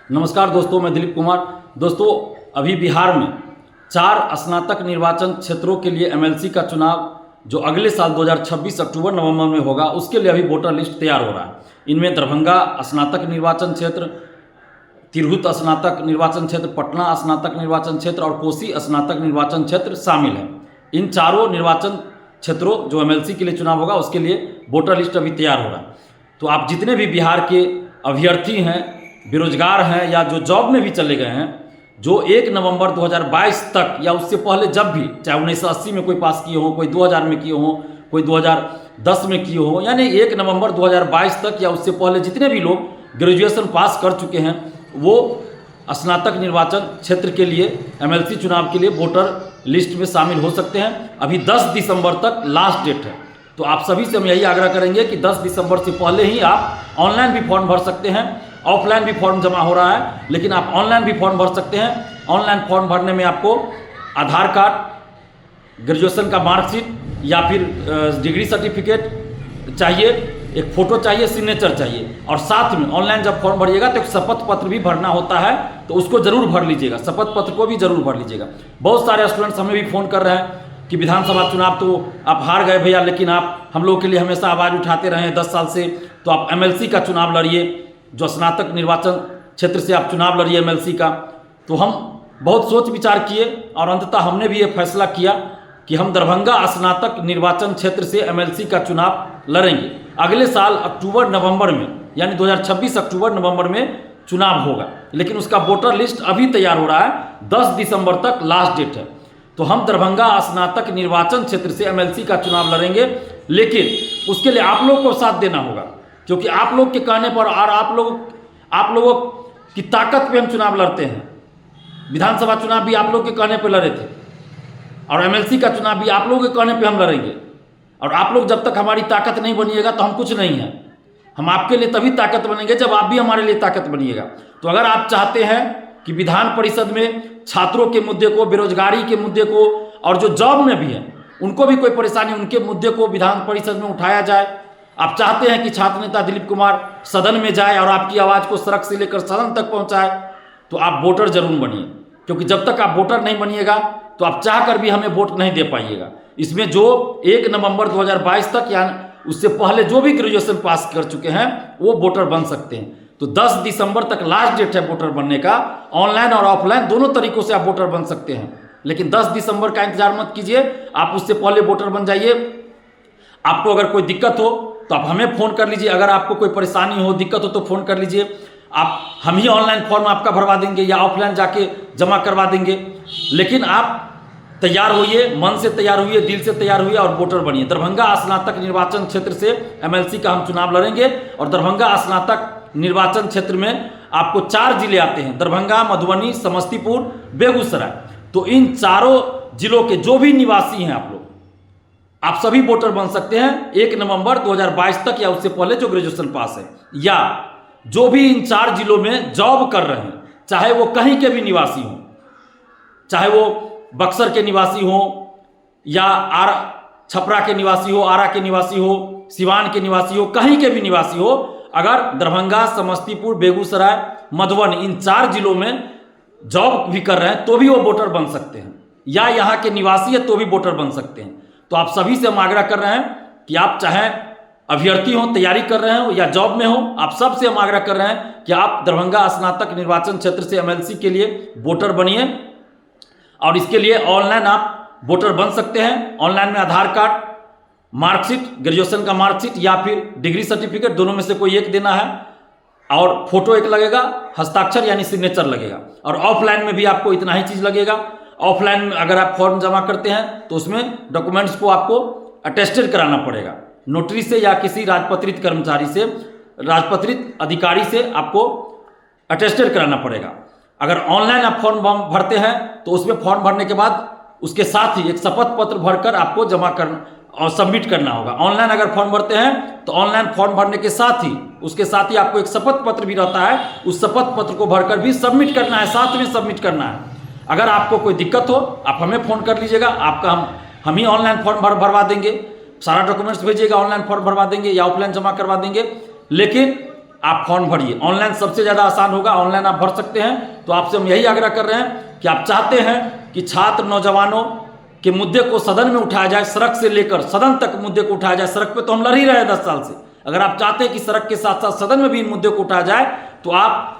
नमस्कार दोस्तों, मैं दिलीप कुमार। दोस्तों, अभी बिहार में 4 स्नातक निर्वाचन क्षेत्रों के लिए एमएलसी का चुनाव जो अगले साल 2026 अक्टूबर नवंबर में होगा, उसके लिए अभी वोटर लिस्ट तैयार हो रहा है। इनमें दरभंगा स्नातक निर्वाचन क्षेत्र, तिरहुत स्नातक निर्वाचन क्षेत्र, पटना स्नातक निर्वाचन क्षेत्र और कोसी स्नातक निर्वाचन क्षेत्र शामिल है। इन चारों निर्वाचन क्षेत्रों जो एमएलसी के लिए चुनाव होगा, उसके लिए वोटर लिस्ट अभी तैयार हो रहा है। तो आप जितने भी बिहार के अभ्यर्थी हैं, बेरोजगार हैं या जो जॉब में भी चले गए हैं, जो 1 नवंबर 2022 तक या उससे पहले जब भी, चाहे 1980 में कोई पास किए हो, कोई 2000 में किए हो, कोई 2010 में किए हो, यानी 1 नवंबर 2022 तक या उससे पहले जितने भी लोग ग्रेजुएशन पास कर चुके हैं, वो स्नातक निर्वाचन क्षेत्र के लिए एमएलसी चुनाव के लिए वोटर लिस्ट में शामिल हो सकते हैं। अभी 10 दिसंबर तक लास्ट डेट है। तो आप सभी से हम यही आग्रह करेंगे कि 10 दिसंबर से पहले ही आप ऑनलाइन भी फॉर्म भर सकते हैं। ऑफलाइन भी फॉर्म जमा हो रहा है, लेकिन आप ऑनलाइन भी फॉर्म भर सकते हैं। ऑनलाइन फॉर्म भरने में आपको आधार कार्ड, ग्रेजुएशन का मार्कशीट या फिर डिग्री सर्टिफिकेट चाहिए, एक फ़ोटो चाहिए, सिग्नेचर चाहिए, और साथ में ऑनलाइन जब फॉर्म भरिएगा तो एक शपथ पत्र भी भरना होता है, तो उसको जरूर भर लीजिएगा। शपथ पत्र को भी जरूर भर लीजिएगा। बहुत सारे स्टूडेंट्स हमें भी फ़ोन कर रहे हैं कि विधानसभा चुनाव तो आप हार गए भैया, लेकिन आप हम लोग के लिए हमेशा आवाज़ उठाते रहे हैं 10 साल से, तो आप एमएलसी का चुनाव लड़िए, जो स्नातक निर्वाचन क्षेत्र से आप चुनाव लड़िए एमएलसी का। तो हम बहुत सोच विचार किए और अंततः हमने भी ये फैसला किया कि हम दरभंगा स्नातक निर्वाचन क्षेत्र से एमएलसी का चुनाव लड़ेंगे। अगले साल अक्टूबर नवंबर में, यानी 2026 अक्टूबर नवंबर में चुनाव होगा, लेकिन उसका वोटर लिस्ट अभी तैयार हो रहा है। 10 दिसंबर तक लास्ट डेट है। तो हम दरभंगा स्नातक निर्वाचन क्षेत्र से एमएलसी का चुनाव लड़ेंगे, लेकिन उसके लिए आप लोगों को साथ देना होगा, क्योंकि आप लोग के कहने पर और आप लोगों की ताकत पे हम चुनाव लड़ते हैं। विधानसभा चुनाव भी आप लोग के कहने पे लड़े थे और एमएलसी का चुनाव भी आप लोगों के कहने पे हम लड़ेंगे। और आप लोग जब तक हमारी ताकत नहीं बनिएगा तो हम कुछ नहीं हैं। हम आपके लिए तभी ताकत बनेंगे जब आप भी हमारे लिए ताकत बनिएगा। तो अगर आप चाहते हैं कि विधान परिषद में छात्रों के मुद्दे को, बेरोजगारी के मुद्दे को, और जो जॉब में भी हैं उनको भी कोई परेशानी, उनके मुद्दे को विधान परिषद में उठाया जाए, आप चाहते हैं कि छात्र नेता दिलीप कुमार सदन में जाए और आपकी आवाज़ को सड़क से लेकर सदन तक पहुंचाए, तो आप वोटर जरूर बनिए। क्योंकि जब तक आप वोटर नहीं बनिएगा तो आप चाह कर भी हमें वोट नहीं दे पाइएगा। इसमें जो 1 नवंबर 2022 तक या उससे पहले जो भी ग्रेजुएशन पास कर चुके हैं वो वोटर बन सकते हैं। तो 10 दिसंबर तक लास्ट डेट है वोटर बनने का। ऑनलाइन और ऑफलाइन दोनों तरीकों से आप वोटर बन सकते हैं, लेकिन 10 दिसंबर का इंतजार मत कीजिए, आप उससे पहले वोटर बन जाइए। आपको अगर कोई दिक्कत हो तो आप हमें फ़ोन कर लीजिए। अगर आपको कोई परेशानी हो, दिक्कत हो तो फ़ोन कर लीजिए। हम ही ऑनलाइन फॉर्म आपका भरवा देंगे या ऑफलाइन जाके जमा करवा देंगे। लेकिन आप तैयार होइए, मन से तैयार होइए, दिल से तैयार होइए और वोटर बनिए। दरभंगा स्नातक निर्वाचन क्षेत्र से एमएलसी का हम चुनाव लड़ेंगे। और दरभंगा स्नातक निर्वाचन क्षेत्र में आपको 4 जिले आते हैं: दरभंगा, मधुबनी, समस्तीपुर, बेगूसराय। तो इन चारों जिलों के जो भी निवासी हैं आप सभी वोटर बन सकते हैं 1 नवंबर 2022 तक या उससे पहले जो ग्रेजुएशन पास है, या जो भी इन 4 जिलों में जॉब कर रहे हैं, चाहे वो कहीं के भी निवासी हों, चाहे वो बक्सर के निवासी हो या छपरा के निवासी हो, आरा के निवासी हो, सिवान के निवासी हो, कहीं के भी निवासी हो, अगर दरभंगा, समस्तीपुर, बेगूसराय, मधुबनी इन 4 जिलों में जॉब भी कर रहे हैं तो भी वो वोटर बन सकते हैं, या यहाँ के निवासी है तो भी वोटर बन सकते हैं। तो आप सभी से हम आग्रह कर रहे हैं कि आप चाहे अभ्यर्थी हो, तैयारी कर रहे हो या जॉब में हो, आप सबसे हम आग्रह कर रहे हैं कि आप दरभंगा स्नातक निर्वाचन क्षेत्र से एमएलसी के लिए वोटर बनिए। और इसके लिए ऑनलाइन आप वोटर बन सकते हैं। ऑनलाइन में आधार कार्ड, मार्कशीट, ग्रेजुएशन का मार्कशीट या फिर डिग्री सर्टिफिकेट, दोनों में से कोई एक देना है, और फोटो एक लगेगा, हस्ताक्षर यानी सिग्नेचर लगेगा। और ऑफलाइन में भी आपको इतना ही चीज़ लगेगा। ऑफलाइन में अगर आप फॉर्म जमा करते हैं तो उसमें डॉक्यूमेंट्स को आपको अटेस्टेड कराना पड़ेगा, नोटरी से या किसी राजपत्रित कर्मचारी से, राजपत्रित अधिकारी से आपको अटेस्टेड कराना पड़ेगा। अगर ऑनलाइन आप फॉर्म भरते हैं तो उसमें फॉर्म भरने के बाद उसके साथ ही एक शपथ पत्र भरकर आपको जमा करना और सबमिट करना होगा। ऑनलाइन अगर फॉर्म भरते हैं तो ऑनलाइन फॉर्म भरने के साथ ही उसके साथ ही आपको एक शपथ पत्र भी रहता है, उस शपथ पत्र को भरकर भी सबमिट करना है, साथ में सबमिट करना है। अगर आपको कोई दिक्कत हो आप हमें फ़ोन कर लीजिएगा, आपका हम ही ऑनलाइन फॉर्म भरवा देंगे, सारा डॉक्यूमेंट्स भेजिएगा, ऑनलाइन फॉर्म भरवा देंगे या ऑफलाइन जमा करवा देंगे। लेकिन आप फॉर्म भरिए। ऑनलाइन सबसे ज़्यादा आसान होगा, ऑनलाइन आप भर सकते हैं। तो आपसे हम यही आग्रह कर रहे हैं कि आप चाहते हैं कि छात्र नौजवानों के मुद्दे को सदन में उठाया जाए, सड़क से लेकर सदन तक मुद्दे को उठाया जाए। सड़क पे तो हम लड़ ही रहे हैं 10 साल से। अगर आप चाहते हैं कि सड़क के साथ साथ सदन में भी इन मुद्दे को उठाया जाए, तो आप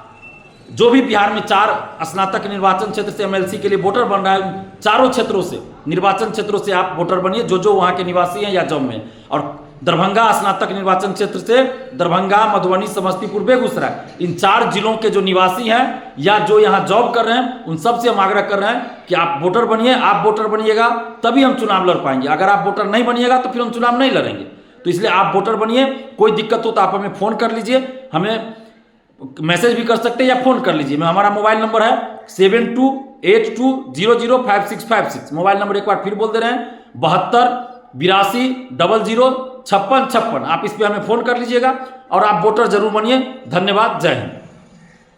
जो भी बिहार में 4 स्नातक निर्वाचन क्षेत्र से एमएलसी के लिए वोटर बन रहा है, चारों क्षेत्रों से, निर्वाचन क्षेत्रों से आप वोटर बनिए, जो वहाँ के निवासी हैं या जॉब में। और दरभंगा स्नातक निर्वाचन क्षेत्र से दरभंगा, मधुबनी, समस्तीपुर, बेगूसराय, इन 4 जिलों के जो निवासी हैं या जो यहाँ जॉब कर रहे हैं, उन सब से हम आग्रह कर रहे हैं कि आप वोटर बनिए। आप वोटर बनिएगा तभी हम चुनाव लड़ पाएंगे। अगर आप वोटर नहीं बनिएगा तो फिर हम चुनाव नहीं लड़ेंगे। तो इसलिए आप वोटर बनिए। कोई दिक्कत हो तो आप हमें फ़ोन कर लीजिए, हमें मैसेज भी कर सकते हैं या फ़ोन कर लीजिए। हमारा मोबाइल नंबर है 7282005656। मोबाइल नंबर एक बार फिर बोल दे रहे हैं, 7282005656। आप इस पर हमें फ़ोन कर लीजिएगा और आप वोटर जरूर बनिए। धन्यवाद, जय हिंद।